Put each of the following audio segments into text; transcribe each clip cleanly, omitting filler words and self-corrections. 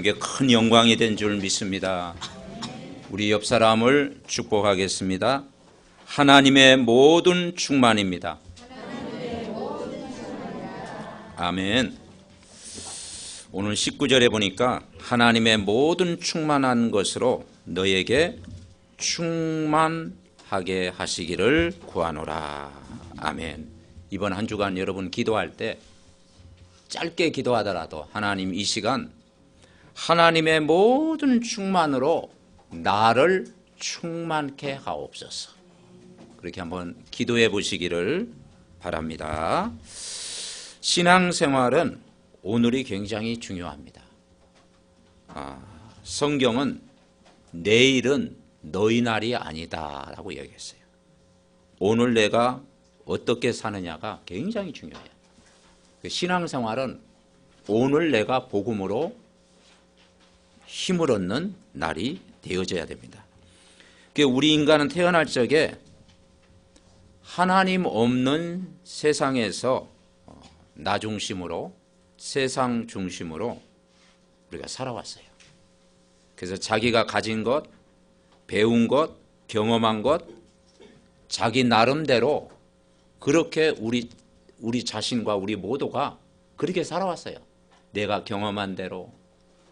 이게 큰 영광이 된 줄 믿습니다. 우리 옆 사람을 축복하겠습니다. 하나님의 모든 충만입니다. 아멘. 오늘 19절에 보니까 하나님의 모든 충만한 것으로 너에게 충만하게 하시기를 구하노라. 아멘. 이번 한 주간 여러분 기도할 때 짧게 기도하더라도 하나님 이 시간 하나님의 모든 충만으로 나를 충만케 하옵소서. 그렇게 한번 기도해 보시기를 바랍니다. 신앙생활은 오늘이 굉장히 중요합니다. 성경은 내일은 너희 날이 아니다 라고 얘기했어요. 오늘 내가 어떻게 사느냐가 굉장히 중요해요. 신앙생활은 오늘 내가 복음으로 힘을 얻는 날이 되어져야 됩니다. 우리 인간은 태어날 적에 하나님 없는 세상에서 나 중심으로 세상 중심으로 우리가 살아왔어요. 그래서 자기가 가진 것, 배운 것, 경험한 것, 자기 나름대로 그렇게 우리 자신과 우리 모두가 그렇게 살아왔어요. 내가 경험한 대로,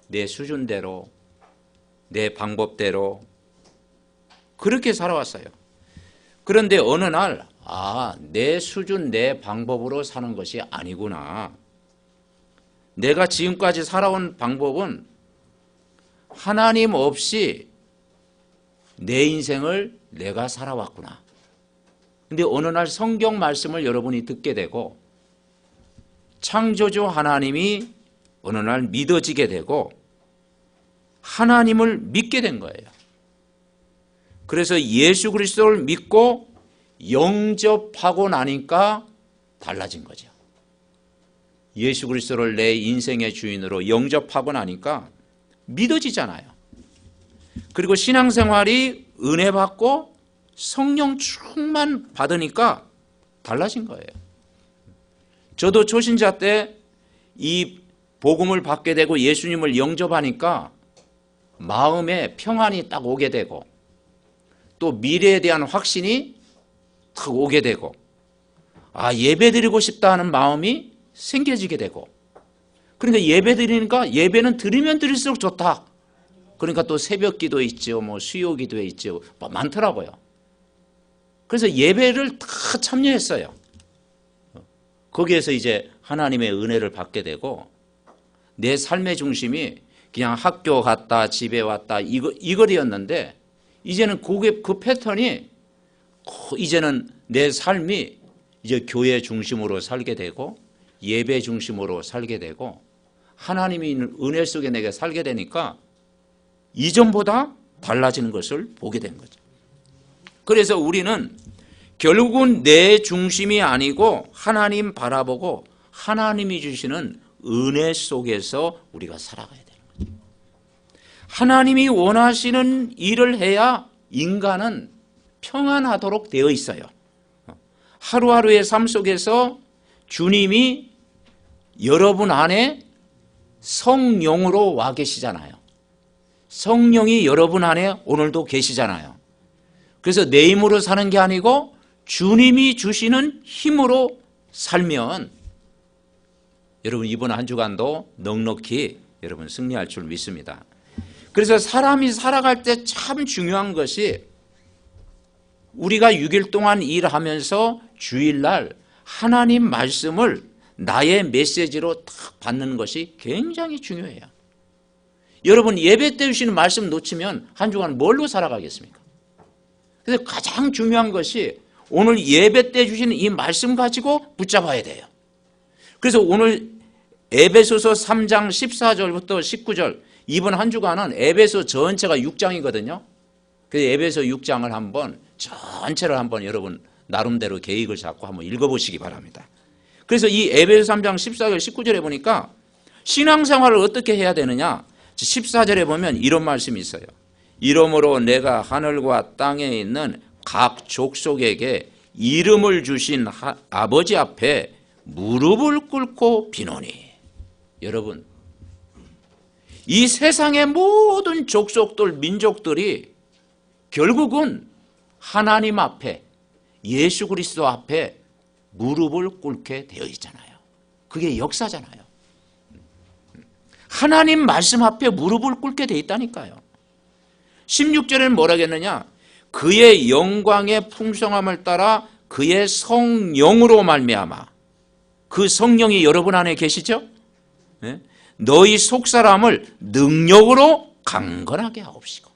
내 수준대로, 내 방법대로 그렇게 살아왔어요. 그런데 어느 날 내 수준, 내 방법으로 사는 것이 아니구나. 내가 지금까지 살아온 방법은 하나님 없이 내 인생을 내가 살아왔구나. 근데 어느 날 성경 말씀을 여러분이 듣게 되고 창조주 하나님이 어느 날 믿어지게 되고 하나님을 믿게 된 거예요. 그래서 예수 그리스도를 믿고 영접하고 나니까 달라진 거죠. 예수 그리스도를 내 인생의 주인으로 영접하고 나니까 믿어지잖아요. 그리고 신앙생활이 은혜 받고 성령 충만 받으니까 달라진 거예요. 저도 초신자 때 이 복음을 받게 되고 예수님을 영접하니까 마음에 평안이 딱 오게 되고 또 미래에 대한 확신이 딱 오게 되고 예배드리고 싶다 하는 마음이 생겨지게 되고 그러니까 예배드리니까 예배는 드리면 드릴수록 좋다. 그러니까 또 새벽 기도 있죠. 수요 기도 있죠. 많더라고요. 그래서 예배를 다 참여했어요. 거기에서 이제 하나님의 은혜를 받게 되고 내 삶의 중심이 그냥 학교 갔다 집에 왔다 이거였는데 이제는 그 패턴이 이제는 내 삶이 이제 교회 중심으로 살게 되고 예배 중심으로 살게 되고 하나님이 있는 은혜 속에 내가 살게 되니까 이전보다 달라지는 것을 보게 된 거죠. 그래서 우리는 결국은 내 중심이 아니고 하나님 바라보고 하나님이 주시는 은혜 속에서 우리가 살아가야 되는 거죠. 하나님이 원하시는 일을 해야 인간은 평안하도록 되어 있어요. 하루하루의 삶 속에서 주님이 여러분 안에 성령으로 와 계시잖아요. 성령이 여러분 안에 오늘도 계시잖아요. 그래서 내 힘으로 사는 게 아니고 주님이 주시는 힘으로 살면 여러분 이번 한 주간도 넉넉히 여러분 승리할 줄 믿습니다. 그래서 사람이 살아갈 때 참 중요한 것이 우리가 6일 동안 일하면서 주일날 하나님 말씀을 나의 메시지로 딱 받는 것이 굉장히 중요해요. 여러분 예배 때 주시는 말씀 놓치면 한 주간 뭘로 살아가겠습니까? 그래서 가장 중요한 것이 오늘 예배 때 주시는 이 말씀 가지고 붙잡아야 돼요. 그래서 오늘 에베소서 3장 14절부터 19절 이번 한 주간은 에베소 전체가 6장이거든요. 그래서 에베소 6장을 한번 전체를 한번 여러분 나름대로 계획을 잡고 한번 읽어보시기 바랍니다. 그래서 이 에베소 3장 14절 19절에 보니까 신앙생활을 어떻게 해야 되느냐 14절에 보면 이런 말씀이 있어요. 이러므로 내가 하늘과 땅에 있는 각 족속에게 이름을 주신 아버지 앞에 무릎을 꿇고 비노니. 여러분 이 세상의 모든 족속들, 민족들이 결국은 하나님 앞에, 예수 그리스도 앞에 무릎을 꿇게 되어 있잖아요. 그게 역사잖아요. 하나님 말씀 앞에 무릎을 꿇게 되어 있다니까요. 16절에는 뭐라 했느냐? 그의 영광의 풍성함을 따라 그의 성령으로 말미암아. 그 성령이 여러분 안에 계시죠? 네? 너희 속사람을 능력으로 강건하게 하옵시고.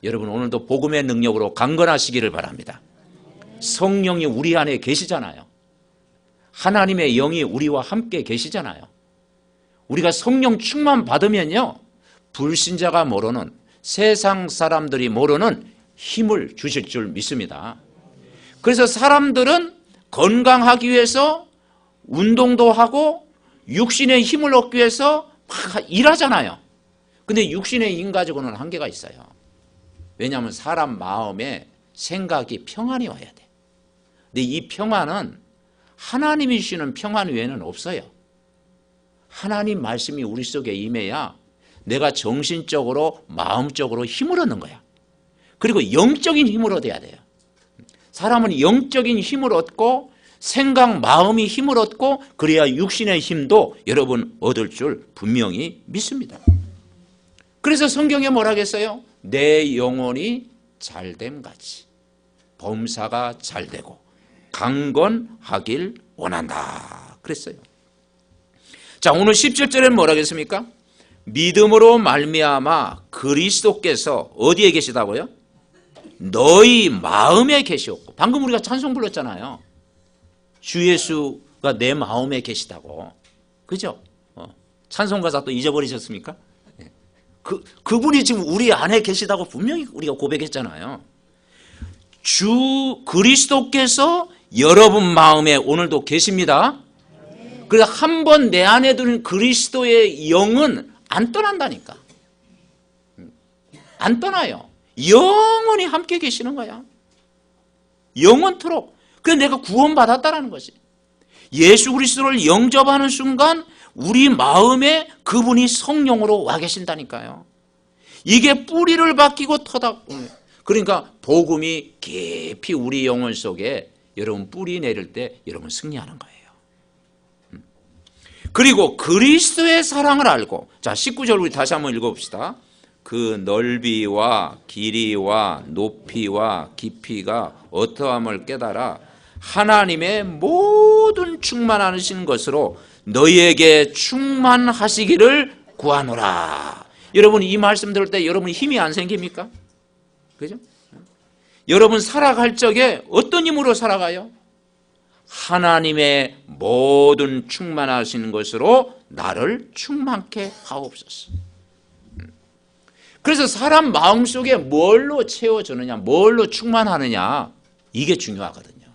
여러분 오늘도 복음의 능력으로 강건하시기를 바랍니다. 성령이 우리 안에 계시잖아요. 하나님의 영이 우리와 함께 계시잖아요. 우리가 성령 충만 받으면요, 불신자가 모르는, 세상 사람들이 모르는 힘을 주실 줄 믿습니다. 그래서 사람들은 건강하기 위해서 운동도 하고 육신의 힘을 얻기 위해서 막 일하잖아요. 근데 육신의 힘 가지고는 한계가 있어요. 왜냐하면 사람 마음에 생각이 평안이 와야 돼. 근데 이 평안은 하나님이 주시는 평안 외에는 없어요. 하나님 말씀이 우리 속에 임해야 내가 정신적으로, 마음적으로 힘을 얻는 거야. 그리고 영적인 힘을 얻어야 돼요. 사람은 영적인 힘을 얻고 생각, 마음이 힘을 얻고 그래야 육신의 힘도 여러분 얻을 줄 분명히 믿습니다. 그래서 성경에 뭐라 했어요? 내 영혼이 잘됨 같이 범사가 잘되고 강건하길 원한다 그랬어요. 자, 오늘 17절에는 뭐라 했습니까? 믿음으로 말미암아 그리스도께서 어디에 계시다고요? 너희 마음에 계시옵고. 방금 우리가 찬송 불렀잖아요. 주 예수가 내 마음에 계시다고. 그죠? 찬송 가사 또 잊어버리셨습니까? 그분이 지금 우리 안에 계시다고 분명히 우리가 고백했잖아요. 주 그리스도께서 여러분 마음에 오늘도 계십니다. 그래서 한 번 내 안에 드는 그리스도의 영은 안 떠난다니까. 안 떠나요. 영원히 함께 계시는 거야. 영원토록. 그래서 내가 구원받았다라는 것이. 예수 그리스도를 영접하는 순간 우리 마음에 그분이 성령으로 와 계신다니까요. 이게 뿌리를 박히고 터닥. 그러니까 복음이 깊이 우리 영혼 속에 여러분 뿌리 내릴 때 여러분 승리하는 거예요. 그리고 그리스도의 사랑을 알고, 자 19절 우리 다시 한번 읽어봅시다. 그 넓이와 길이와 높이와 깊이가 어떠함을 깨달아 하나님의 모든 충만하신 것으로 너희에게 충만하시기를 구하노라. 여러분 이 말씀 들을 때 여러분 힘이 안 생깁니까? 그죠? 여러분 살아갈 적에 어떤 힘으로 살아가요? 하나님의 모든 충만하신 것으로 나를 충만케 하옵소서. 그래서 사람 마음속에 뭘로 채워주느냐, 뭘로 충만하느냐, 이게 중요하거든요.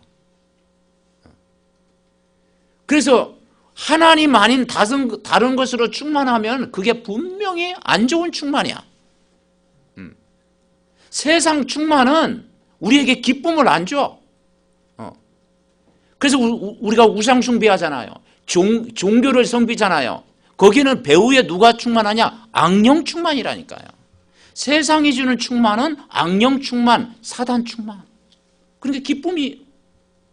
그래서 하나님 아닌 다른 것으로 충만하면 그게 분명히 안 좋은 충만이야. 세상 충만은 우리에게 기쁨을 안 줘. 그래서 우리가 우상 숭배하잖아요. 종교를 섬기잖아요. 거기는 배후에 누가 충만하냐? 악령 충만이라니까요. 세상이 주는 충만은 악령 충만, 사단 충만. 그러니까 기쁨이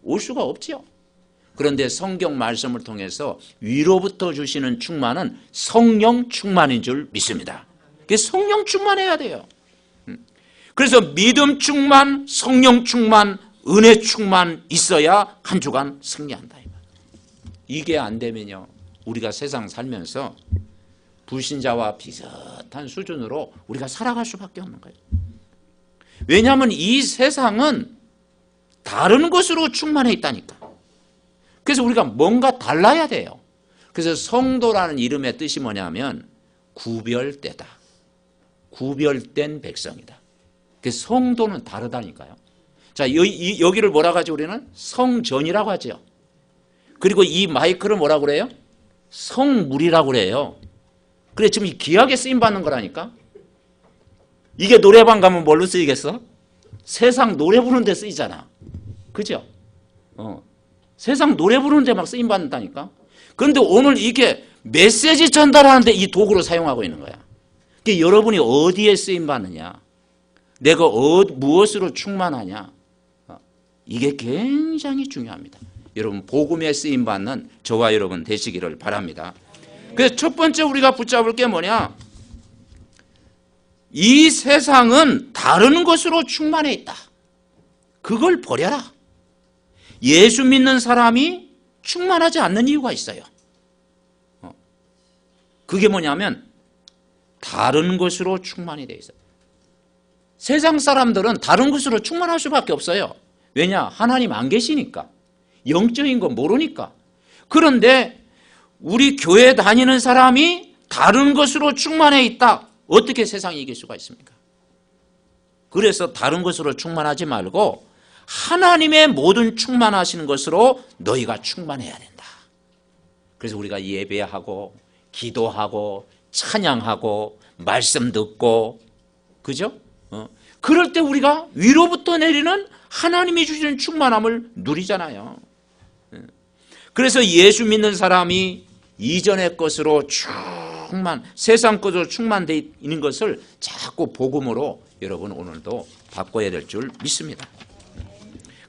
올 수가 없죠. 그런데 성경 말씀을 통해서 위로부터 주시는 충만은 성령 충만인 줄 믿습니다. 그래서 성령 충만해야 돼요. 그래서 믿음 충만, 성령 충만, 은혜 충만 있어야 한 주간 승리한다. 이게 안 되면요, 우리가 세상 살면서 불신자와 비슷한 수준으로 우리가 살아갈 수밖에 없는 거예요. 왜냐하면 이 세상은 다른 것으로 충만해 있다니까. 그래서 우리가 뭔가 달라야 돼요. 그래서 성도라는 이름의 뜻이 뭐냐면 구별되다. 구별된 백성이다. 그래서 성도는 다르다니까요. 자, 여기를 뭐라고 하죠? 우리는 성전이라고 하죠. 그리고 이 마이크를 뭐라고 그래요? 성물이라고 그래요. 그래, 지금 귀하게 쓰임받는 거라니까. 이게 노래방 가면 뭘로 쓰이겠어? 세상 노래 부르는 데 쓰이잖아. 그죠? 세상 노래 부르는 데 막 쓰임받는다니까. 그런데 오늘 이게 메시지 전달하는데 이 도구로 사용하고 있는 거야. 그러니까 여러분이 어디에 쓰임받느냐, 내가 무엇으로 충만하냐, 이게 굉장히 중요합니다. 여러분 복음에 쓰임받는 저와 여러분 되시기를 바랍니다. 그래서 첫 번째 우리가 붙잡을 게 뭐냐, 이 세상은 다른 것으로 충만해 있다. 그걸 버려라. 예수 믿는 사람이 충만하지 않는 이유가 있어요. 그게 뭐냐면 다른 것으로 충만이 되어 있어요. 세상 사람들은 다른 것으로 충만할 수밖에 없어요. 왜냐? 하나님 안 계시니까. 영적인 거 모르니까. 그런데 우리 교회 다니는 사람이 다른 것으로 충만해 있다. 어떻게 세상이 이길 수가 있습니까? 그래서 다른 것으로 충만하지 말고 하나님의 모든 충만하시는 것으로 너희가 충만해야 된다. 그래서 우리가 예배하고 기도하고 찬양하고 말씀 듣고, 그죠? 그럴 때 우리가 위로부터 내리는 하나님이 주시는 충만함을 누리잖아요. 그래서 예수 믿는 사람이 이전의 것으로 세상 것으로 충만되어 있는 것을 자꾸 복음으로 여러분 오늘도 바꿔야 될 줄 믿습니다.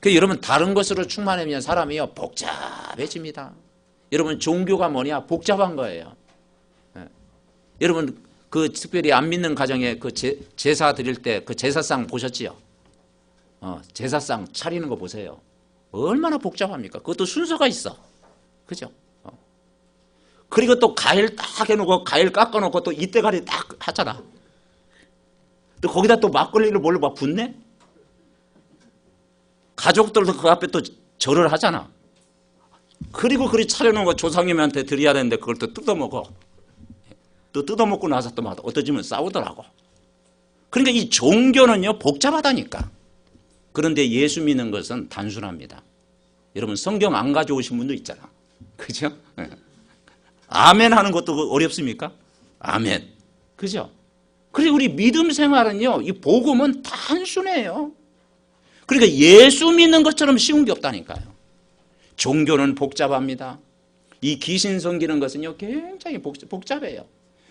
그래서 여러분 다른 것으로 충만하면 사람이요 복잡해집니다. 여러분 종교가 뭐냐? 복잡한 거예요. 여러분 그 특별히 안 믿는 가정에 그 제사 드릴 때 그 제사상 보셨지요? 제사상 차리는 거 보세요. 얼마나 복잡합니까? 그것도 순서가 있어. 그죠? 그리고 또 과일 딱 해놓고 과일 깎아놓고 또 이때가리 딱 하잖아. 또 거기다 또 막걸리를 뭘로 막 붓네? 가족들도 그 앞에 또 절을 하잖아. 그리고 그리 차려놓은 거 조상님한테 드려야 되는데 그걸 또 뜯어먹어. 또 뜯어먹고 나서 또 막 어떠지면 싸우더라고. 그러니까 이 종교는요 복잡하다니까. 그런데 예수 믿는 것은 단순합니다. 여러분 성경 안 가져오신 분도 있잖아. 그죠? 아멘 하는 것도 어렵습니까? 아멘. 그죠? 그리고 우리 믿음 생활은요, 이 복음은 단순해요. 그러니까 예수 믿는 것처럼 쉬운 게 없다니까요. 종교는 복잡합니다. 이 귀신 섬기는 것은요, 굉장히 복잡해요.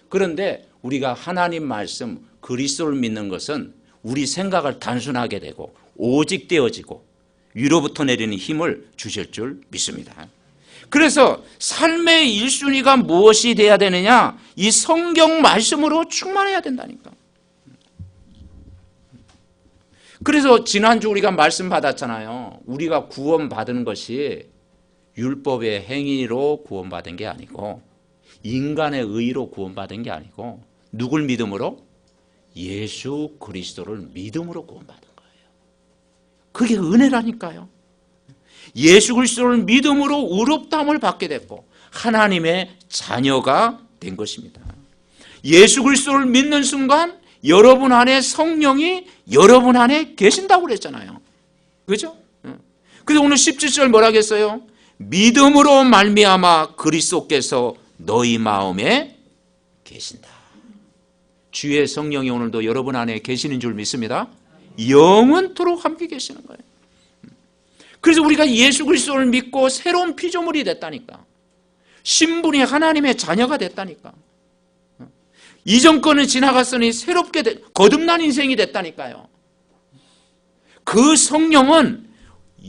그런데 우리가 하나님 말씀, 그리스도를 믿는 것은 우리 생각을 단순하게 되고 오직 되어지고 위로부터 내리는 힘을 주실 줄 믿습니다. 그래서 삶의 1순위가 무엇이 돼야 되느냐? 이 성경 말씀으로 충만해야 된다니까. 그래서 지난주 우리가 말씀 받았잖아요. 우리가 구원받은 것이 율법의 행위로 구원받은 게 아니고 인간의 의로 구원받은 게 아니고 누굴 믿음으로? 예수 그리스도를 믿음으로 구원받은 거예요. 그게 은혜라니까요. 예수 그리스도를 믿음으로 의롭다함을 받게 됐고 하나님의 자녀가 된 것입니다. 예수 그리스도를 믿는 순간 여러분 안에 성령이 여러분 안에 계신다고 그랬잖아요. 그렇죠? 그래서 오늘 17절 뭐라 하겠어요? 믿음으로 말미암아 그리스도께서 너희 마음에 계신다. 주의 성령이 오늘도 여러분 안에 계시는 줄 믿습니다. 영원토록 함께 계시는 거예요. 그래서 우리가 예수 그리스도를 믿고 새로운 피조물이 됐다니까. 신분이 하나님의 자녀가 됐다니까. 이전 거는 지나갔으니 새롭게 거듭난 인생이 됐다니까요. 그 성령은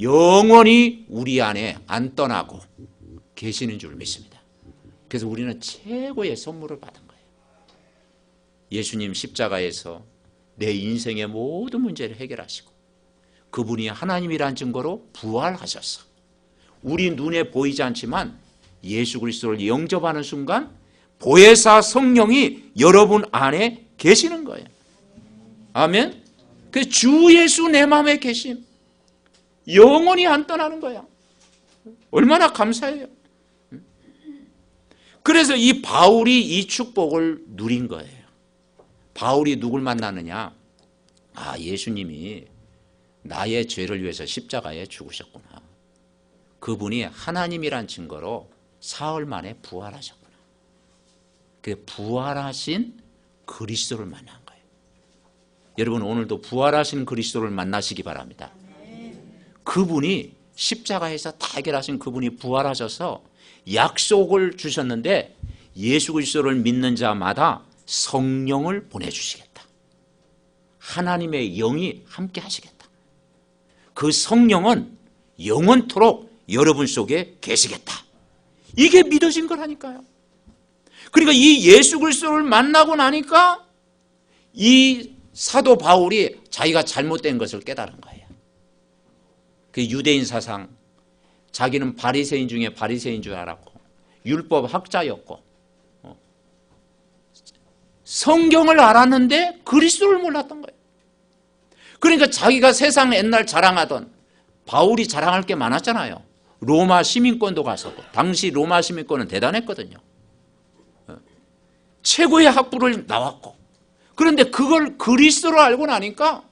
영원히 우리 안에 안 떠나고 계시는 줄 믿습니다. 그래서 우리는 최고의 선물을 받은 거예요. 예수님 십자가에서 내 인생의 모든 문제를 해결하시고 그분이 하나님이란 증거로 부활하셨어. 우리 눈에 보이지 않지만 예수 그리스도를 영접하는 순간 보혜사 성령이 여러분 안에 계시는 거예요. 아멘. 그 주 예수 내 마음에 계심. 영원히 안 떠나는 거야. 얼마나 감사해요. 그래서 이 바울이 이 축복을 누린 거예요. 바울이 누굴 만나느냐? 아, 예수님이 나의 죄를 위해서 십자가에 죽으셨구나. 그분이 하나님이란 증거로 사흘 만에 부활하셨구나. 그 부활하신 그리스도를 만난 거예요. 여러분 오늘도 부활하신 그리스도를 만나시기 바랍니다. 그분이 십자가에서 다 해결하신 그분이 부활하셔서 약속을 주셨는데 예수 그리스도를 믿는 자마다 성령을 보내주시겠다. 하나님의 영이 함께 하시겠다. 그 성령은 영원토록 여러분 속에 계시겠다. 이게 믿어진 거라니까요. 그러니까 이 예수 그리스도를 만나고 나니까 이 사도 바울이 자기가 잘못된 것을 깨달은 거예요. 그 유대인 사상, 자기는 바리새인 중에 바리새인 줄 알았고 율법 학자였고 성경을 알았는데 그리스도를 몰랐던 거예요. 그러니까 자기가 세상 옛날 자랑하던, 바울이 자랑할 게 많았잖아요. 로마 시민권도 갔었고, 당시 로마 시민권은 대단했거든요. 최고의 학부를 나왔고, 그런데 그걸 그리스도로 알고 나니까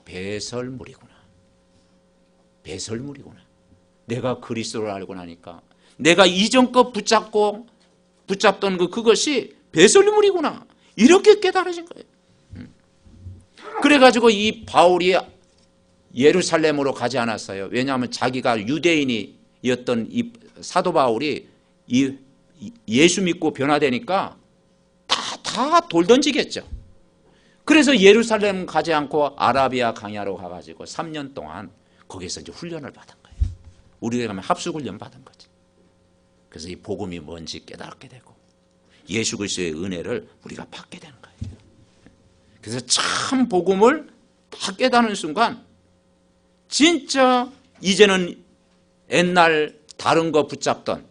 배설물이구나. 배설물이구나. 내가 그리스도를 알고 나니까 내가 이전 것 붙잡던 그것이 배설물이구나. 이렇게 깨달아진 거예요. 그래가지고 이 바울이 예루살렘으로 가지 않았어요. 왜냐하면 자기가 유대인이었던 이 사도 바울이 예수 믿고 변화되니까 다 돌 던지겠죠. 그래서 예루살렘 가지 않고 아라비아 강야로 가가지고 3년 동안 거기서 이제 훈련을 받은 거예요. 우리가 가면 합숙훈련 받은 거지. 그래서 이 복음이 뭔지 깨닫게 되고 예수 그리스도의 은혜를 우리가 받게 되는 거예요. 그래서 참 복음을 다 깨닫는 순간 진짜 이제는 옛날 다른 거 붙잡던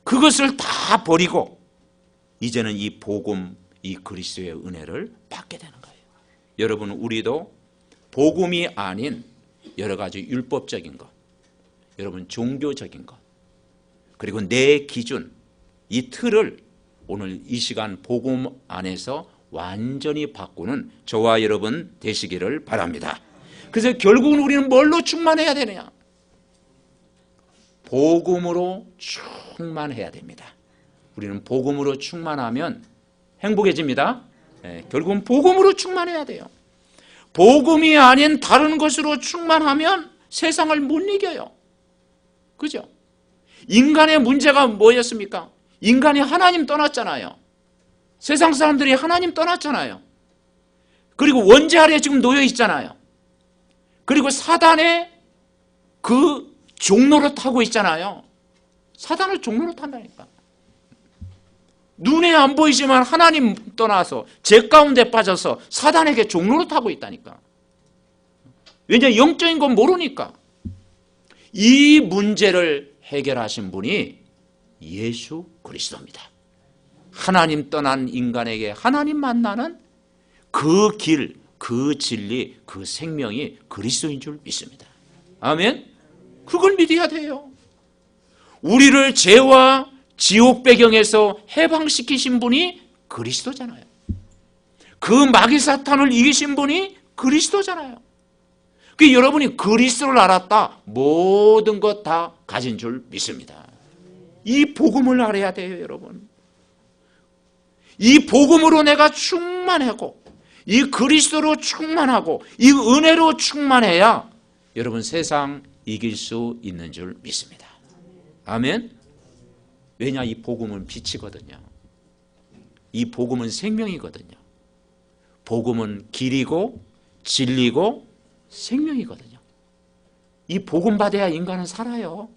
그것을 다 버리고 이제는 이 복음, 이 그리스도의 은혜를 받게 되는 거예요. 여러분, 우리도 복음이 아닌 여러 가지 율법적인 것, 여러분 종교적인 것, 그리고 내 기준, 이 틀을 오늘 이 시간 복음 안에서 완전히 바꾸는 저와 여러분 되시기를 바랍니다. 그래서 결국은 우리는 뭘로 충만해야 되느냐? 복음으로 충만해야 됩니다. 우리는 복음으로 충만하면 행복해집니다. 결국은 복음으로 충만해야 돼요. 복음이 아닌 다른 것으로 충만하면 세상을 못 이겨요. 그죠? 인간의 문제가 뭐였습니까? 인간이 하나님 떠났잖아요. 세상 사람들이 하나님 떠났잖아요. 그리고 원죄 아래 지금 놓여 있잖아요. 그리고 사단의 그 종로를 타고 있잖아요. 사단을 종로로 탄다니까. 눈에 안 보이지만 하나님 떠나서 죄 가운데 빠져서 사단에게 종로를 타고 있다니까. 왜냐, 영적인 건 모르니까. 이 문제를 해결하신 분이 예수 그리스도입니다. 하나님 떠난 인간에게 하나님 만나는 그 길, 그 진리, 그 생명이 그리스도인 줄 믿습니다. 아멘? 그걸 믿어야 돼요. 우리를 죄와 지옥 배경에서 해방시키신 분이 그리스도잖아요. 그 마귀 사탄을 이기신 분이 그리스도잖아요. 그 여러분이 그리스도를 알았다, 모든 것 다 가진 줄 믿습니다. 이 복음을 알아야 돼요, 여러분. 이 복음으로 내가 충만하고 이 그리스도로 충만하고 이 은혜로 충만해야 여러분 세상 이길 수 있는 줄 믿습니다. 아멘. 왜냐, 이 복음은 빛이거든요. 이 복음은 생명이거든요. 복음은 길이고 진리고 생명이거든요. 이 복음 받아야 인간은 살아요.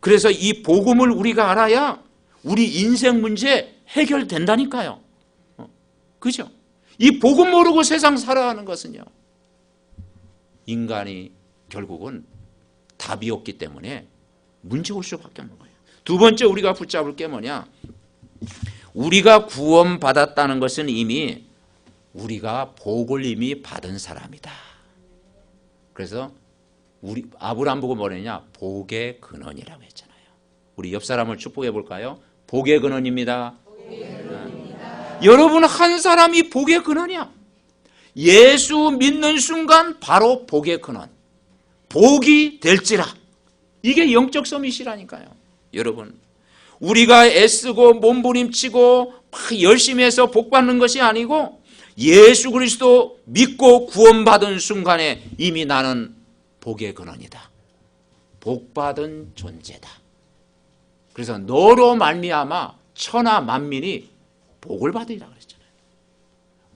그래서 이 복음을 우리가 알아야 우리 인생 문제 해결된다니까요. 그죠? 이 복음 모르고 세상 살아가는 것은요, 인간이 결국은 답이 없기 때문에 문제 올 수밖에 없는 거예요. 두 번째 우리가 붙잡을 게 뭐냐? 우리가 구원받았다는 것은 이미 우리가 복을 이미 받은 사람이다. 그래서 우리 아브라함 보고 뭐랬냐? 복의 근원이라고 했잖아요. 우리 옆 사람을 축복해 볼까요? 복의 근원입니다. 여러분, 한 사람이 복의 근원이야. 예수 믿는 순간 바로 복의 근원. 복이 될지라. 이게 영적 서밋이라니까요. 여러분, 우리가 애쓰고 몸부림치고 막 열심히 해서 복 받는 것이 아니고 예수 그리스도 믿고 구원받은 순간에 이미 나는 복의 근원이다. 복 받은 존재다. 그래서 너로 말미암아 천하 만민이 복을 받으리라 그랬잖아요.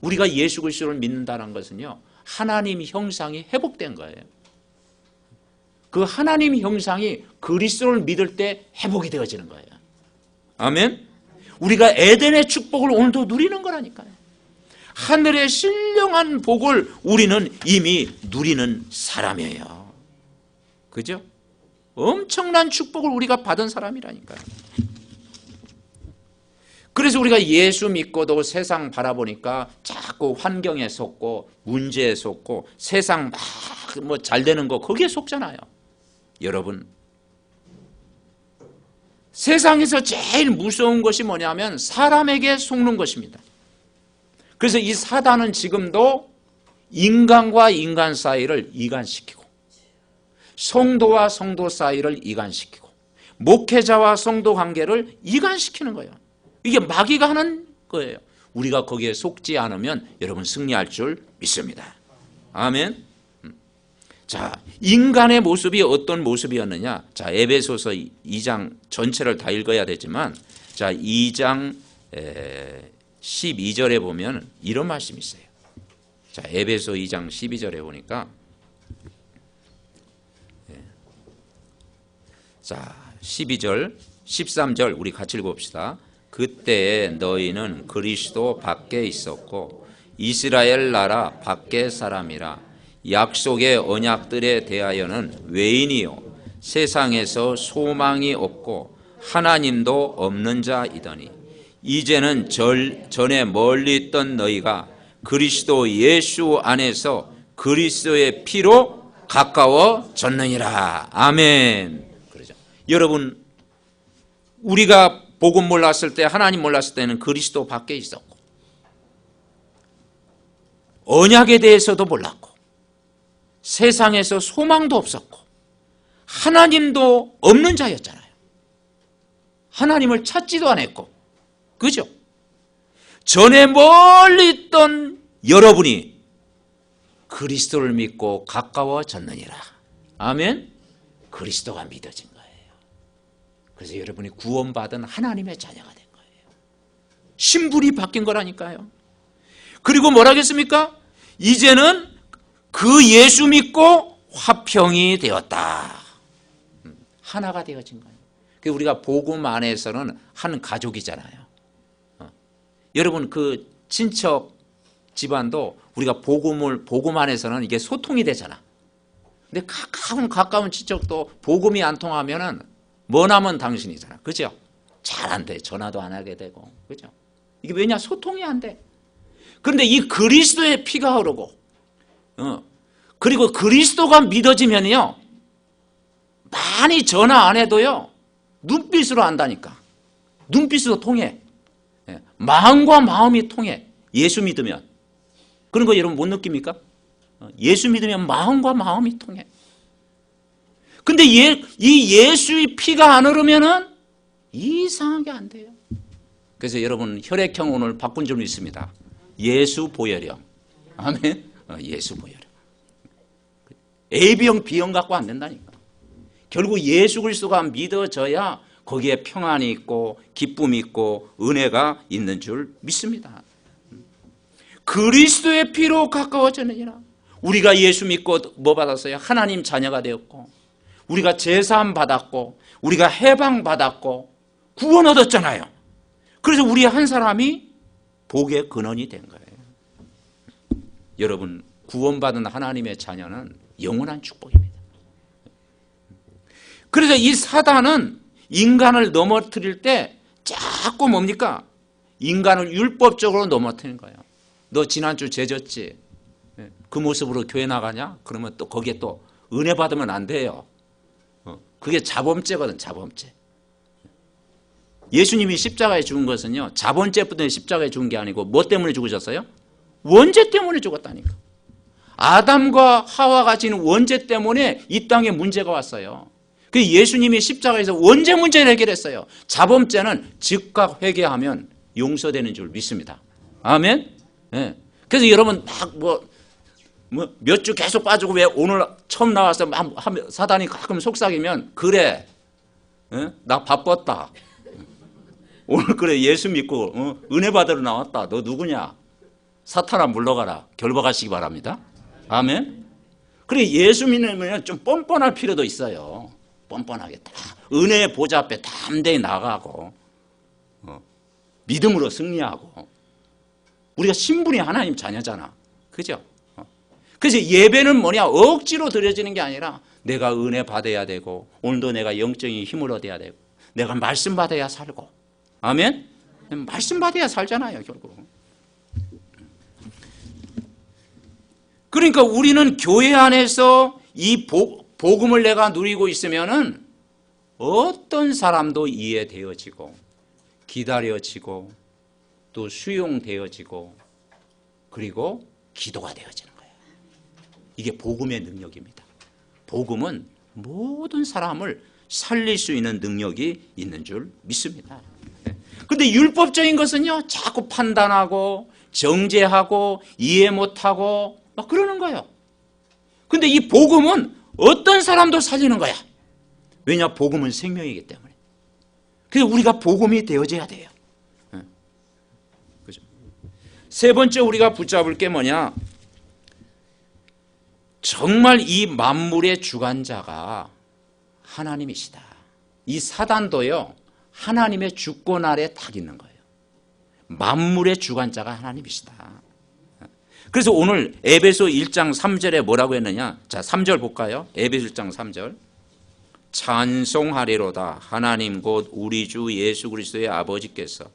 우리가 예수 그리스도를 믿는다는 것은요, 하나님 형상이 회복된 거예요. 그 하나님 형상이 그리스도를 믿을 때 회복이 되어지는 거예요. 아멘. 우리가 에덴의 축복을 오늘도 누리는 거라니까요. 하늘의 신령한 복을 우리는 이미 누리는 사람이에요. 그죠? 엄청난 축복을 우리가 받은 사람이라니까요. 그래서 우리가 예수 믿고도 세상 바라보니까 자꾸 환경에 속고 문제에 속고 세상 막 뭐 잘 되는 거 거기에 속잖아요. 여러분, 세상에서 제일 무서운 것이 뭐냐면 사람에게 속는 것입니다. 그래서 이 사단은 지금도 인간과 인간 사이를 이간시키고 성도와 성도 사이를 이간시키고 목회자와 성도 관계를 이간시키는 거예요. 이게 마귀가 하는 거예요. 우리가 거기에 속지 않으면 여러분 승리할 줄 믿습니다. 아멘. 자, 인간의 모습이 어떤 모습이었느냐? 자, 에베소서 2장 전체를 다 읽어야 되지만, 자, 2장 12절에 보면 이런 말씀이 있어요. 자, 에베소 2장 12절에 보니까, 자, 12절, 13절 우리 같이 읽어봅시다. 그때 너희는 그리스도 밖에 있었고 이스라엘 나라 밖의 사람이라 약속의 언약들에 대하여는 외인이요 세상에서 소망이 없고 하나님도 없는 자이더니 이제는 전에 멀리 있던 너희가 그리스도 예수 안에서 그리스도의 피로 가까워졌느니라. 아멘. 그러죠. 여러분, 우리가 복음 몰랐을 때, 하나님 몰랐을 때는 그리스도 밖에 있었고 언약에 대해서도 몰랐고 세상에서 소망도 없었고 하나님도 없는 자였잖아요. 하나님을 찾지도 않았고, 그죠? 전에 멀리 있던 여러분이 그리스도를 믿고 가까워졌느니라. 아멘. 그리스도가 믿어진 거예요. 그래서 여러분이 구원받은 하나님의 자녀가 된 거예요. 신분이 바뀐 거라니까요. 그리고 뭐라겠습니까? 이제는 그 예수 믿고 화평이 되었다. 하나가 되어진 거예요. 우리가 복음 안에서는 한 가족이잖아요. 여러분, 그 친척 집안도 우리가 복음 안에서는 이게 소통이 되잖아. 근데 가까운 친척도 복음이 안 통하면은 머나먼 당신이잖아. 그죠? 잘 안 돼. 전화도 안 하게 되고. 그죠? 이게 왜냐? 소통이 안 돼. 그런데 이 그리스도의 피가 흐르고, 그리고 그리스도가 믿어지면요, 많이 전화 안 해도요, 눈빛으로 안다니까. 눈빛으로 통해. 마음과 마음이 통해. 예수 믿으면. 그런 거 여러분 못 느낍니까? 예수 믿으면 마음과 마음이 통해. 근데 이 예수의 피가 안 흐르면은 이상하게 안 돼요. 그래서 여러분 혈액형 오늘 바꾼 줄 믿습니다. 예수 보혈형. 아멘. 예수 보혈형. AB형, B형 갖고 안 된다니까. 결국 예수 그리스도가 믿어져야 거기에 평안이 있고 기쁨이 있고 은혜가 있는 줄 믿습니다. 그리스도의 피로 가까워지느니라. 우리가 예수 믿고 뭐 받았어요? 하나님 자녀가 되었고, 우리가 제사함 받았고, 우리가 해방 받았고, 구원 얻었잖아요. 그래서 우리 한 사람이 복의 근원이 된 거예요. 여러분, 구원받은 하나님의 자녀는 영원한 축복입니다. 그래서 이 사단은 인간을 넘어뜨릴 때 자꾸 뭡니까? 인간을 율법적으로 넘어뜨리는 거예요. 너 지난주 죄졌지? 그 모습으로 교회 나가냐? 그러면 또 거기에 또 은혜 받으면 안 돼요. 그게 자범죄거든, 자범죄. 예수님이 십자가에 죽은 것은요, 자범죄 때문에 십자가에 죽은 게 아니고 뭐 때문에 죽으셨어요? 원죄 때문에 죽었다니까. 아담과 하와가 지는 원죄 때문에 이 땅에 문제가 왔어요. 그 예수님이 십자가에서 원죄 문제를 해결했어요. 자범죄는 즉각 회개하면 용서되는 줄 믿습니다. 아멘. 네. 그래서 여러분 막 몇 주 계속 빠지고 왜 오늘 처음 나와서 사단이 가끔 속삭이면 그래 나 바빴다. 오늘 그래 예수 믿고 은혜 받으러 나왔다. 너 누구냐? 사탄아 물러가라. 결박하시기 바랍니다. 아멘. 그래 예수 믿으면 좀 뻔뻔할 필요도 있어요. 뻔뻔하게 다 은혜의 보좌 앞에 담대히 나가고 믿음으로 승리하고. 우리가 신분이 하나님 자녀잖아. 그죠? 그래서 예배는 뭐냐? 억지로 드려지는 게 아니라 내가 은혜 받아야 되고 오늘도 내가 영적인 힘을 얻어야 되고 내가 말씀 받아야 살고. 아멘? 말씀 받아야 살잖아요, 결국. 그러니까 우리는 교회 안에서 이 복음을 내가 누리고 있으면은 어떤 사람도 이해되어지고 기다려지고 또 수용되어지고 그리고 기도가 되어지는 거예요. 이게 복음의 능력입니다. 복음은 모든 사람을 살릴 수 있는 능력이 있는 줄 믿습니다. 그런데 율법적인 것은요, 자꾸 판단하고 정죄하고 이해 못하고 막 그러는 거예요. 근데 이 복음은 어떤 사람도 살리는 거야. 왜냐? 복음은 생명이기 때문에. 그래서 우리가 복음이 되어져야 돼요. 그죠? 세 번째 우리가 붙잡을 게 뭐냐? 정말 이 만물의 주관자가 하나님이시다. 이 사단도요, 하나님의 주권 아래 딱 있는 거예요. 만물의 주관자가 하나님이시다. 그래서 오늘 에베소 1장 3절에 뭐라고 했느냐? 자, 3절 볼까요? 에베소 1장 3절. 찬송하리로다. 하나님 곧 우리 주 예수 그리스도의 아버지께서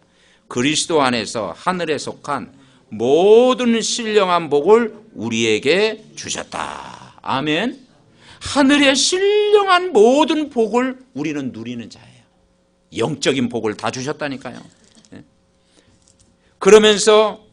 그리스도 안에서 하늘에 속한 모든 신령한 복을 우리에게 주셨다. 아멘. 하늘의 신령한 모든 복을 우리는 누리는 자예요. 영적인 복을 다 주셨다니까요. 그러면서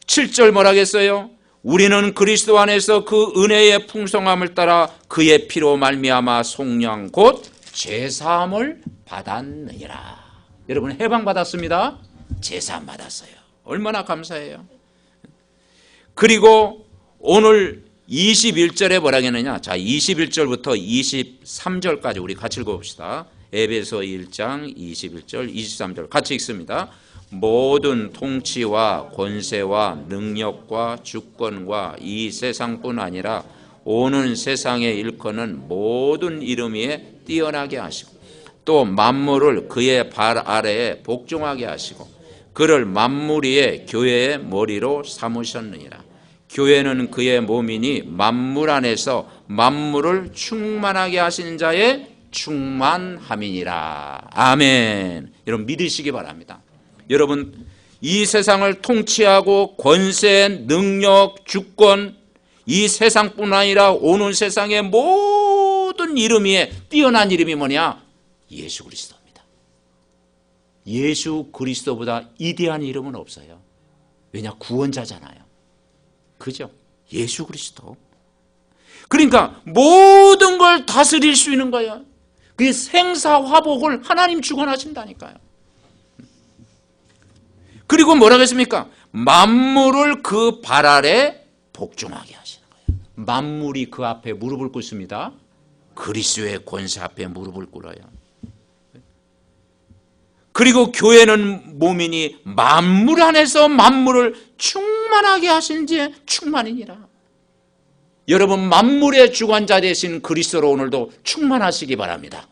7절 뭐라겠어요? 우리는 그리스도 안에서 그 은혜의 풍성함을 따라 그의 피로 말미암아 속량 곧 제사함을 받았느니라. 여러분 해방 받았습니다. 제사함 받았어요. 얼마나 감사해요. 그리고 오늘 21절에 뭐라 했느냐? 자, 21절부터 23절까지 우리 같이 읽어봅시다. 에베소 1장 21절 23절 같이 읽습니다. 모든 통치와 권세와 능력과 주권과 이 세상뿐 아니라 오는 세상에 일컫는 모든 이름 위에 뛰어나게 하시고 또 만물을 그의 발 아래에 복종하게 하시고 그를 만물 위에 교회의 머리로 삼으셨느니라. 교회는 그의 몸이니 만물 안에서 만물을 충만하게 하시는 자의 충만함이니라. 아멘. 여러분 믿으시기 바랍니다. 여러분 이 세상을 통치하고 권세, 능력, 주권 이 세상뿐 아니라 오는 세상의 모든 이름 위에 뛰어난 이름이 뭐냐? 예수 그리스도입니다. 예수 그리스도보다 이대한 이름은 없어요. 왜냐? 구원자잖아요. 그죠? 예수 그리스도. 그러니까 모든 걸 다스릴 수 있는 거예요. 그 생사화복을 하나님 주관하신다니까요. 그리고 뭐라고 했습니까? 만물을 그 발 아래 복종하게 하시는 거예요. 만물이 그 앞에 무릎을 꿇습니다. 그리스도의 권세 앞에 무릎을 꿇어요. 그리고 교회는 몸이니 만물 안에서 만물을 충만하게 하신 지 충만이니라. 여러분 만물의 주관자 되신 그리스도로 오늘도 충만하시기 바랍니다.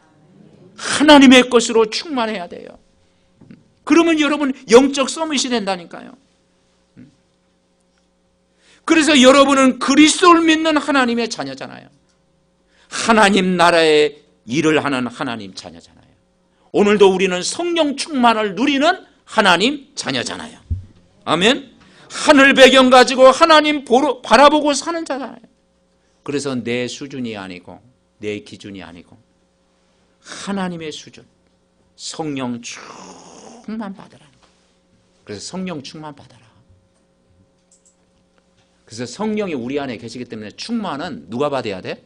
하나님의 것으로 충만해야 돼요. 그러면 여러분 영적 서밋이 된다니까요. 그래서 여러분은 그리스도를 믿는 하나님의 자녀잖아요. 하나님 나라의 일을 하는 하나님 자녀잖아요. 오늘도 우리는 성령 충만을 누리는 하나님 자녀잖아요. 아멘. 하늘 배경 가지고 하나님 바라보고 사는 자잖아요. 그래서 내 수준이 아니고 내 기준이 아니고 하나님의 수준, 성령 충만 받으라. 그래서 성령 충만 받아라. 그래서 성령이 우리 안에 계시기 때문에 충만은 누가 받아야 돼?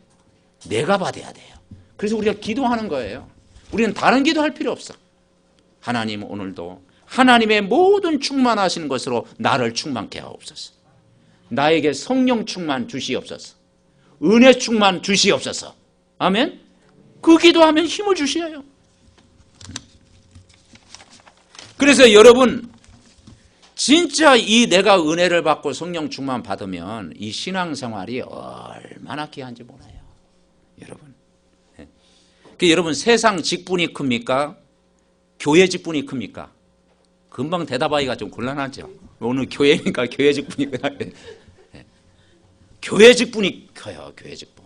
내가 받아야 돼요. 그래서 우리가 기도하는 거예요. 우리는 다른 기도할 필요 없어. 하나님 오늘도 하나님의 모든 충만하신 것으로 나를 충만케 하옵소서. 나에게 성령 충만 주시옵소서. 은혜 충만 주시옵소서. 아멘. 그 기도하면 힘을 주셔요. 그래서 여러분 진짜 이 내가 은혜를 받고 성령 충만 받으면 이 신앙생활이 얼마나 귀한지 몰라요. 여러분. 여러분 세상 직분이 큽니까? 교회 직분이 큽니까? 금방 대답하기가 좀 곤란하죠. 오늘 교회니까 교회 직분이 교회 직분이 커요. 교회 직분.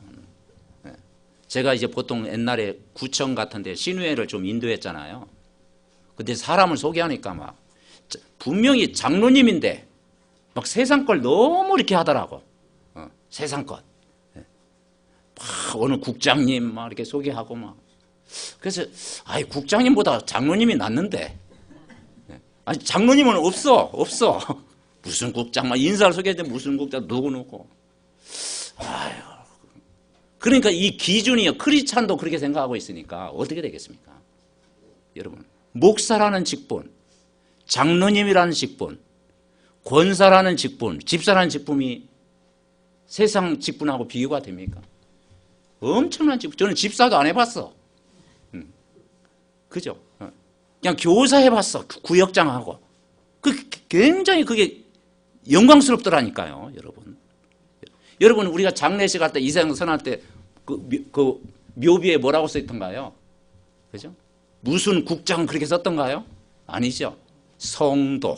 제가 이제 보통 옛날에 구청 같은 데 신우회를 좀 인도했잖아요. 근데 사람을 소개하니까 막 분명히 장로님인데 막 세상 걸 너무 이렇게 하더라고. 세상 것. 막 어느 국장님 막 이렇게 소개하고 막. 그래서 아이 국장님보다 장로님이 낫는데. 아니 장로님은 없어. 무슨 국장 막 인사를 소개했는데 무슨 국장 누구. 아유. 그러니까 이 기준이요. 크리스찬도 그렇게 생각하고 있으니까 어떻게 되겠습니까? 여러분 목사라는 직분, 장로님이라는 직분, 권사라는 직분, 집사라는 직분이 세상 직분하고 비교가 됩니까? 엄청난 직분. 저는 집사도 안 해봤어. 그죠? 그냥 교사 해봤어. 구역장하고. 굉장히 그게 영광스럽더라니까요, 여러분. 여러분 우리가 장례식 할 때 이세상 선할 때 그 묘비에 뭐라고 써있던가요? 그죠? 무슨 국장 그렇게 썼던가요? 아니죠. 성도,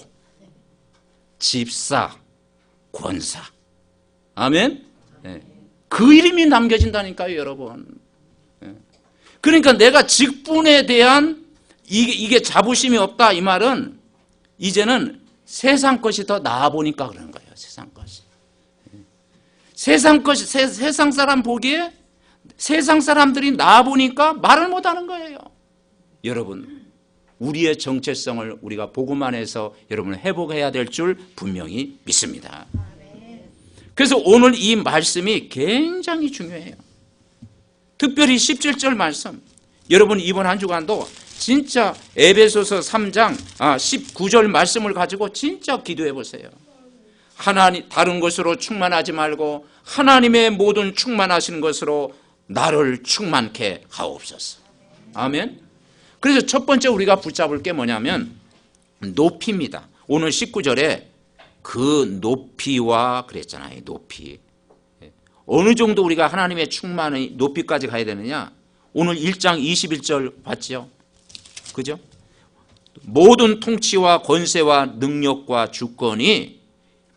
집사, 권사. 아멘? 네. 그 이름이 남겨진다니까요, 여러분. 네. 그러니까 내가 직분에 대한 이게 자부심이 없다 이 말은 이제는 세상 것이 더 나아 보니까 그러는 거예요. 세상 것이. 세상 것이 세상 사람 보기에 세상 사람들이 나아 보니까 말을 못 하는 거예요. 여러분 우리의 정체성을 우리가 복음 안에서 여러분 회복해야 될 줄 분명히 믿습니다. 그래서 오늘 이 말씀이 굉장히 중요해요. 특별히 17절 말씀. 여러분 이번 한 주간도 진짜 에베소서 3장 19절 말씀을 가지고 진짜 기도해 보세요. 하나님 다른 것으로 충만하지 말고 하나님의 모든 충만하시는 것으로 나를 충만케 하옵소서. 아멘. 그래서 첫 번째 우리가 붙잡을 게 뭐냐면 높이입니다. 오늘 19절에 그 높이와 그랬잖아요. 높이. 어느 정도 우리가 하나님의 충만의 높이까지 가야 되느냐. 오늘 1장 21절 봤죠? 그죠? 모든 통치와 권세와 능력과 주권이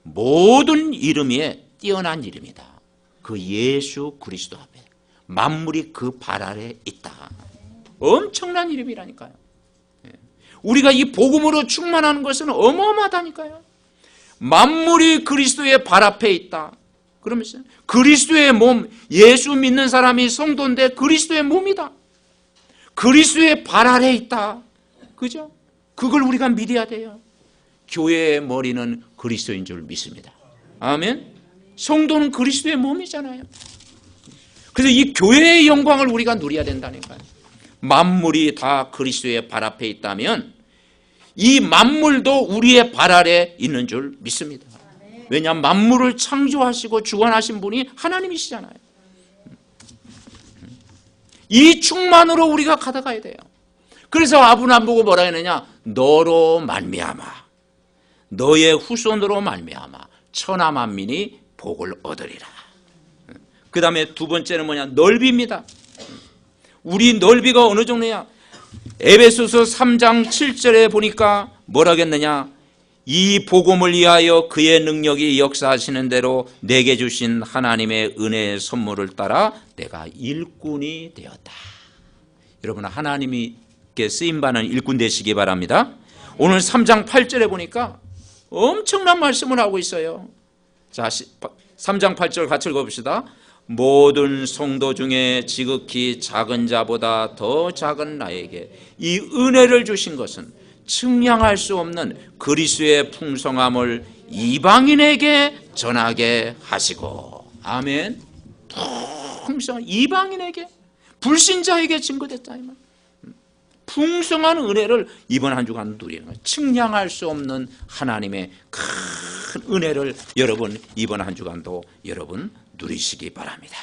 모든 이름 위에 뛰어난 이름이다. 그 예수 그리스도 앞에 만물이 그 발 아래 있다. 엄청난 이름이라니까요. 우리가 이 복음으로 충만하는 것은 어마어마하다니까요. 만물이 그리스도의 발 앞에 있다. 그러면서 그리스도의 몸, 예수 믿는 사람이 성도인데 그리스도의 몸이다. 그리스도의 발 아래 있다. 그죠? 그걸 우리가 믿어야 돼요. 교회의 머리는 그리스도인 줄 믿습니다. 아멘. 성도는 그리스도의 몸이잖아요. 그래서 이 교회의 영광을 우리가 누려야 된다니까요. 만물이 다 그리스도의 발 앞에 있다면 이 만물도 우리의 발 아래 있는 줄 믿습니다. 왜냐하면 만물을 창조하시고 주관하신 분이 하나님이시잖아요. 이 충만으로 우리가 가다가야 돼요. 그래서 아브라함 보고 뭐라 했느냐? 너로 말미암아 너의 후손으로 말미암아 천하 만민이 복을 얻으리라. 그 다음에 두 번째는 뭐냐? 넓이입니다. 우리 넓이가 어느 정도냐? 에베소서 3장 7절에 보니까 뭐라겠느냐? 이 복음을 위하여 그의 능력이 역사하시는 대로 내게 주신 하나님의 은혜의 선물을 따라 내가 일꾼이 되었다. 여러분 하나님께 쓰임받는 일꾼 되시기 바랍니다. 오늘 3장 8절에 보니까 엄청난 말씀을 하고 있어요. 자, 3장 8절 같이 읽어봅시다. 모든 성도 중에 지극히 작은 자보다 더 작은 나에게 이 은혜를 주신 것은 측량할 수 없는 그리스도의 풍성함을 이방인에게 전하게 하시고. 아멘. 풍성한 이방인에게 불신자에게 증거됐다 이 말. 풍성한 은혜를 이번 한 주간 누리는 거예요. 측량할 수 없는 하나님의 큰 은혜를 여러분 이번 한 주간도 여러분 누리시기 바랍니다.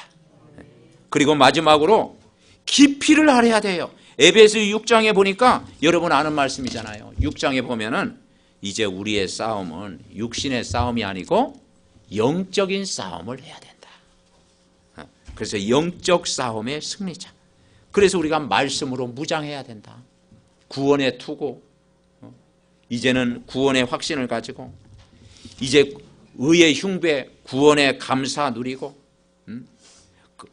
그리고 마지막으로 깊이를 알아야 돼요. 에베소 6장에 보니까 여러분 아는 말씀이잖아요. 6장에 보면은 이제 우리의 싸움은 육신의 싸움이 아니고 영적인 싸움을 해야 된다. 그래서 영적 싸움의 승리자. 그래서 우리가 말씀으로 무장해야 된다. 구원의 투구, 이제는 구원의 확신을 가지고 이제 의의 흉배, 구원의 감사 누리고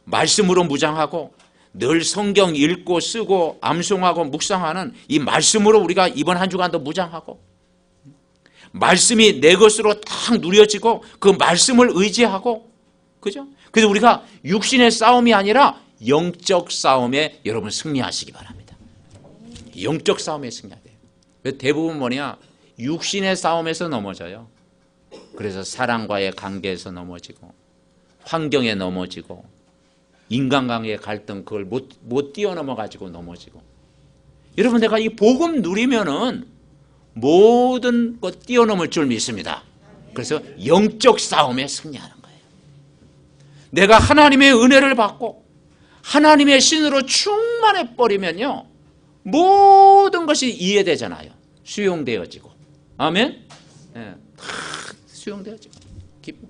말씀으로 무장하고 늘 성경 읽고 쓰고 암송하고 묵상하는 이 말씀으로 우리가 이번 한 주간도 무장하고 말씀이 내 것으로 딱 누려지고 그 말씀을 의지하고, 그죠? 그래서 우리가 육신의 싸움이 아니라 영적 싸움에 여러분 승리하시기 바랍니다. 영적 싸움에 승리해야 돼요. 대부분 뭐냐? 육신의 싸움에서 넘어져요. 그래서 사랑과의 관계에서 넘어지고 환경에 넘어지고 인간관계의 갈등 그걸 못 뛰어넘어 가지고 넘어지고. 여러분 내가 이 복음 누리면은 모든 것 뛰어넘을 줄 믿습니다. 그래서 영적 싸움에 승리하는 거예요. 내가 하나님의 은혜를 받고 하나님의 신으로 충만해 버리면요 모든 것이 이해되잖아요. 수용되어지고. 아멘. 네, 다 수용되어지고 기쁨.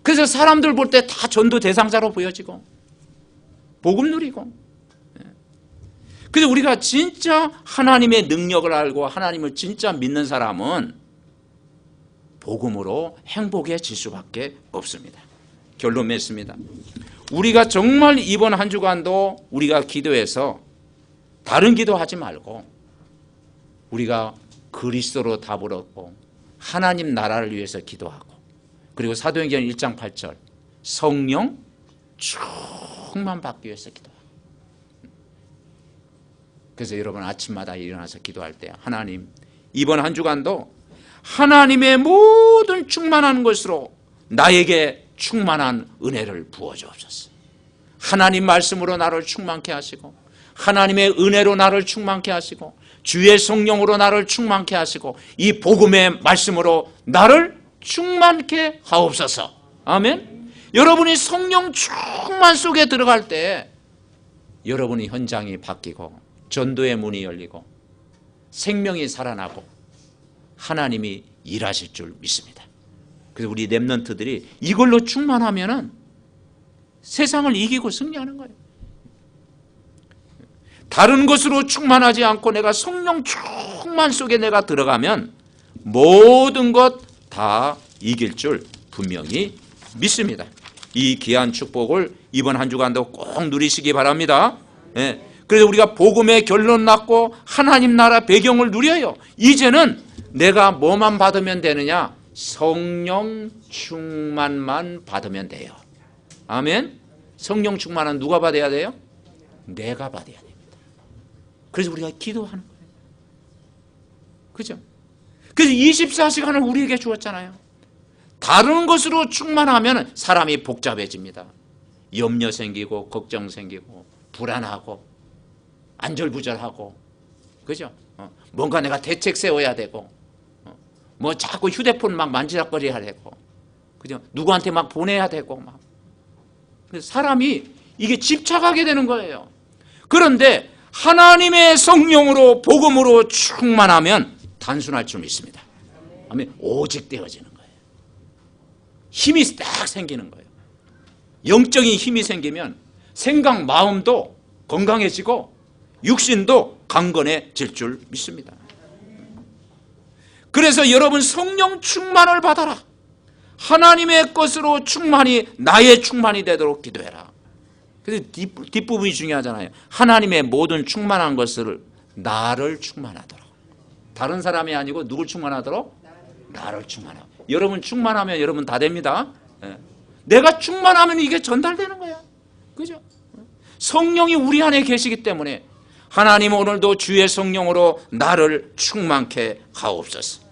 그래서 사람들 볼 때 다 전도 대상자로 보여지고 복음 누리고. 그래서 우리가 진짜 하나님의 능력을 알고 하나님을 진짜 믿는 사람은 복음으로 행복해질 수밖에 없습니다. 결론 맺습니다. 우리가 정말 이번 한 주간도 우리가 기도해서 다른 기도하지 말고 우리가 그리스도로 답을 얻고 하나님 나라를 위해서 기도하고, 그리고 사도행전 1장 8절 성령 충만받기 위해서 기도하고. 그래서 여러분 아침마다 일어나서 기도할 때 하나님 이번 한 주간도 하나님의 모든 충만한 것으로 나에게 충만한 은혜를 부어주옵소서. 하나님 말씀으로 나를 충만케 하시고 하나님의 은혜로 나를 충만케 하시고 주의 성령으로 나를 충만케 하시고 이 복음의 말씀으로 나를 충만케 하옵소서. 아멘. 여러분이 성령 충만 속에 들어갈 때 여러분의 현장이 바뀌고 전도의 문이 열리고 생명이 살아나고 하나님이 일하실 줄 믿습니다. 그래서 우리 렘넌트들이 이걸로 충만하면은 세상을 이기고 승리하는 거예요. 다른 것으로 충만하지 않고 내가 성령 충만 속에 내가 들어가면 모든 것 다 이길 줄 분명히 믿습니다. 이 귀한 축복을 이번 한 주간도 꼭 누리시기 바랍니다. 예. 그래서 우리가 복음의 결론 낳고 하나님 나라 배경을 누려요. 이제는 내가 뭐만 받으면 되느냐? 성령 충만만 받으면 돼요. 아멘. 성령 충만은 누가 받아야 돼요? 내가 받아야 됩니다. 그래서 우리가 기도하는 거예요. 그죠? 그래서 24시간을 우리에게 주었잖아요. 다른 것으로 충만하면 사람이 복잡해집니다. 염려 생기고 걱정 생기고 불안하고 안절부절하고, 그죠? 뭔가 내가 대책 세워야 되고, 뭐 자꾸 휴대폰 막 만지작거려야 되고, 그죠? 누구한테 막 보내야 되고, 막. 그래서 사람이 이게 집착하게 되는 거예요. 그런데 하나님의 성령으로 복음으로 충만하면 단순할 줄 믿습니다. 아멘. 오직 되어지는 거예요. 힘이 딱 생기는 거예요. 영적인 힘이 생기면 생각, 마음도 건강해지고 육신도 강건해질 줄 믿습니다. 그래서 여러분 성령 충만을 받아라. 하나님의 것으로 충만이 나의 충만이 되도록 기도해라. 그래서 뒷부분이 중요하잖아요. 하나님의 모든 충만한 것을 나를 충만하도록. 다른 사람이 아니고 누굴 충만하도록? 나를 충만하도록. 여러분 충만하면 여러분 다 됩니다. 내가 충만하면 이게 전달되는 거야. 그죠? 성령이 우리 안에 계시기 때문에 하나님 오늘도 주의 성령으로 나를 충만케 하옵소서.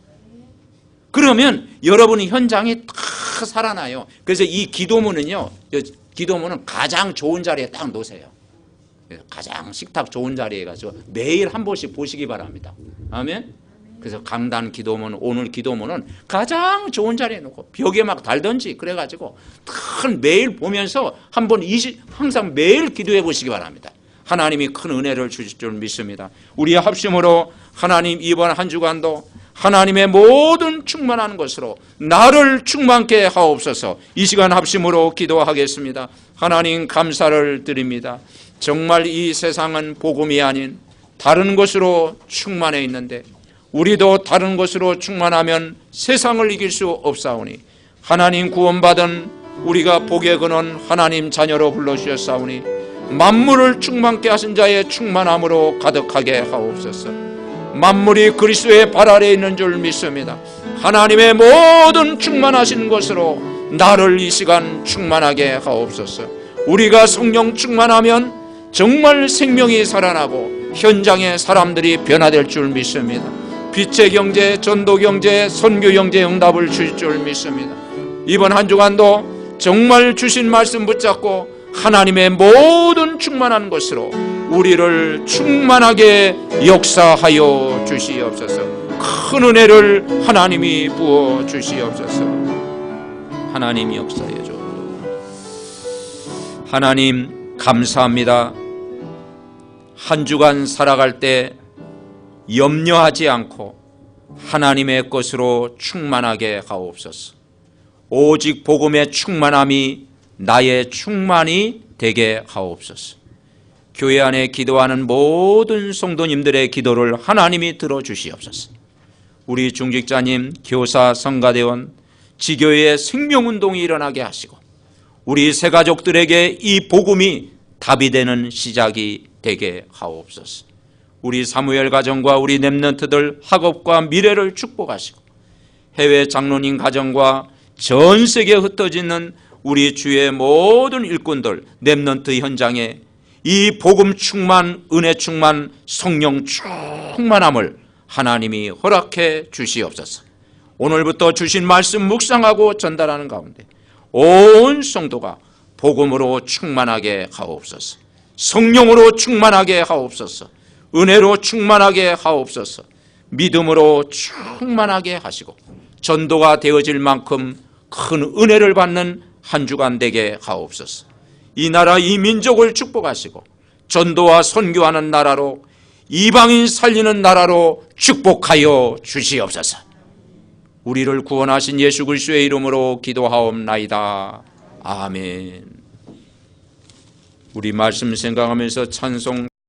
그러면 여러분의 현장이 다 살아나요. 그래서 이 기도문은요, 기도문은 가장 좋은 자리에 딱 놓으세요. 가장 식탁 좋은 자리에 가서 매일 한 번씩 보시기 바랍니다. 아멘. 그래서 강단 기도문, 오늘 기도문은 가장 좋은 자리에 놓고 벽에 막 달든지 그래가지고 매일 보면서 항상 매일 기도해 보시기 바랍니다. 하나님이 큰 은혜를 주실 줄 믿습니다. 우리의 합심으로 하나님 이번 한 주간도 하나님의 모든 충만한 것으로 나를 충만케 하옵소서. 이 시간 합심으로 기도하겠습니다. 하나님 감사를 드립니다. 정말 이 세상은 복음이 아닌 다른 것으로 충만해 있는데 우리도 다른 것으로 충만하면 세상을 이길 수 없사오니 하나님 구원받은 우리가 복의 근원 하나님 자녀로 불러주셨사오니 만물을 충만케 하신 자의 충만함으로 가득하게 하옵소서. 만물이 그리스도의 발 아래에 있는 줄 믿습니다. 하나님의 모든 충만하신 것으로 나를 이 시간 충만하게 하옵소서. 우리가 성령 충만하면 정말 생명이 살아나고 현장의 사람들이 변화될 줄 믿습니다. 빛의 경제, 전도 경제, 선교 경제 응답을 주실 줄 믿습니다. 이번 한 주간도 정말 주신 말씀 붙잡고 하나님의 모든 충만한 것으로 우리를 충만하게 역사하여 주시옵소서. 큰 은혜를 하나님이 부어 주시옵소서. 하나님 역사해 줘. 하나님 감사합니다. 한 주간 살아갈 때 염려하지 않고 하나님의 것으로 충만하게 하옵소서. 오직 복음의 충만함이 나의 충만이 되게 하옵소서. 교회 안에 기도하는 모든 성도님들의 기도를 하나님이 들어주시옵소서. 우리 중직자님, 교사, 성가대원, 지교회의 생명운동이 일어나게 하시고 우리 새가족들에게 이 복음이 답이 되는 시작이 되게 하옵소서. 우리 사무엘 가정과 우리 렘넌트들 학업과 미래를 축복하시고 해외 장로님 가정과 전 세계에 흩어지는 우리 주의 모든 일꾼들 렘넌트 현장에 이 복음 충만, 은혜 충만, 성령 충만함을 하나님이 허락해 주시옵소서. 오늘부터 주신 말씀 묵상하고 전달하는 가운데 온 성도가 복음으로 충만하게 하옵소서. 성령으로 충만하게 하옵소서. 은혜로 충만하게 하옵소서. 믿음으로 충만하게 하시고 전도가 되어질 만큼 큰 은혜를 받는 한 주간 되게 하옵소서. 이 나라 이 민족을 축복하시고 전도와 선교하는 나라로 이방인 살리는 나라로 축복하여 주시옵소서. 우리를 구원하신 예수 그리스도의 이름으로 기도하옵나이다. 아멘. 우리 말씀 생각하면서 찬송